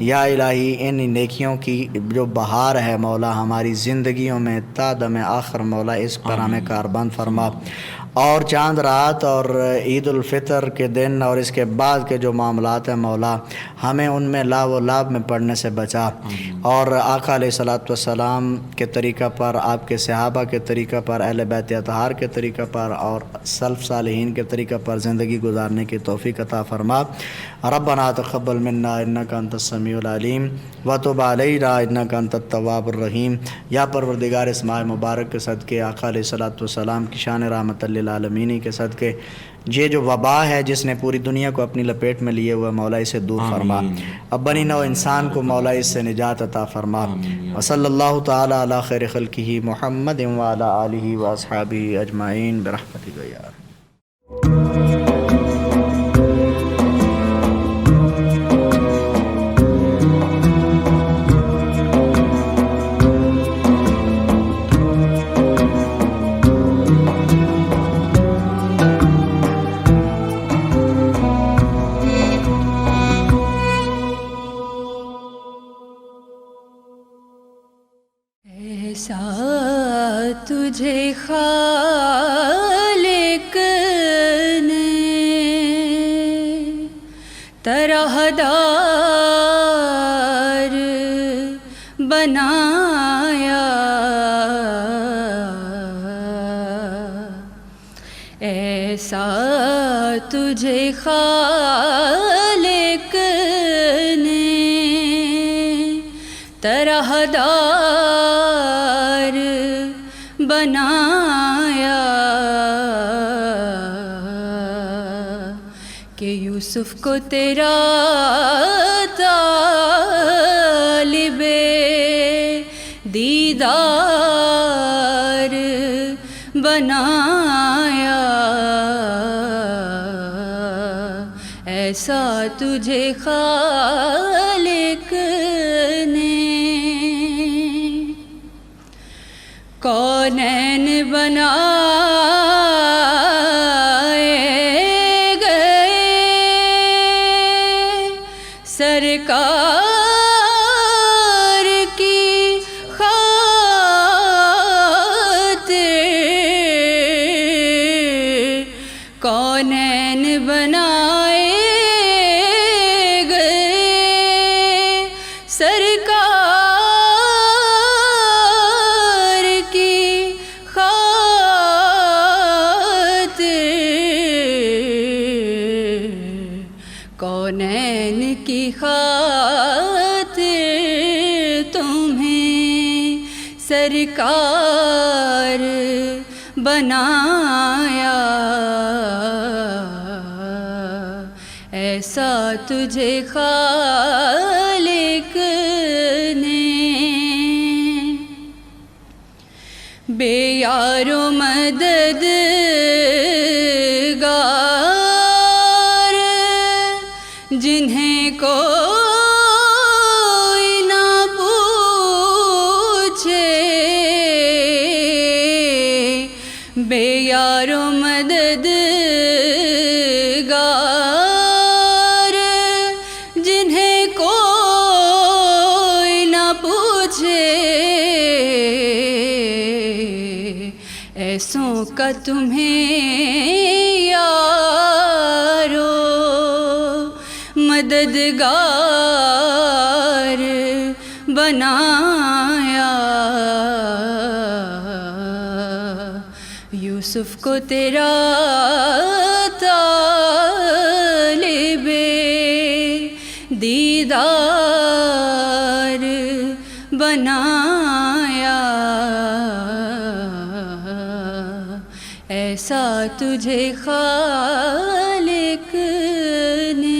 یا الہی، ان نیکیوں کی جو بہار ہے مولا ہماری زندگیوں میں تا دم آخر مولا، اس پر ہمیں کاربند فرما۔ اور چاند رات اور عید الفطر کے دن اور اس کے بعد کے جو معاملات ہیں مولا، ہمیں ان میں لا و لاب میں پڑھنے سے بچا، اور آقا علیہ الصلوۃ والسلام کے طریقہ پر، آپ کے صحابہ کے طریقہ پر، اہل بیت اطہار کے طریقہ پر اور سلف صالحین کے طریقہ پر زندگی گزارنے کی توفیق عطا فرما۔ ربنا تقبل منا انک انت السمیع العلیم وتب علینا انک انت التواب الرحیم۔ یا پروردگار، اس ماہ مبارک کے صدقے، آقا علیہ الصلوۃ والسلام کی شان رحمت للعالمین کے صدقے، یہ جو وبا ہے جس نے پوری دنیا کو اپنی لپیٹ میں لیے ہوئے مولا، اسے دور فرما۔ اب بنی نوع انسان کو مولا اس سے نجات عطا فرما۔ وصلی اللہ تعالی علی خیر خلقہ محمد وعلی آلہ واصحابہ اجمعین برحمتک یا رب۔ تجھے خالق نے طرح دار بنایا، ایسا تجھے خالق نے طرح دار بنایا کہ یوسف کو تیرا طالب دیدار بنایا، ایسا تجھے خالق نے کونین بنائے گئے سرکار کی خاطر، کونین بنائے گئے کونین کی خاطر تمہیں سرکار بنایا، ایسا تجھے خالق نے بے یار و مددگار جنہیں کوئی نہ پوچھے، بے یار و مددگار جنہیں کوئی نہ پوچھے، ایسوں کا تمہیں یارو مددگار بنایا، یوسف کو تیرا طالب دیدار بنایا، ایسا تجھے خالق نے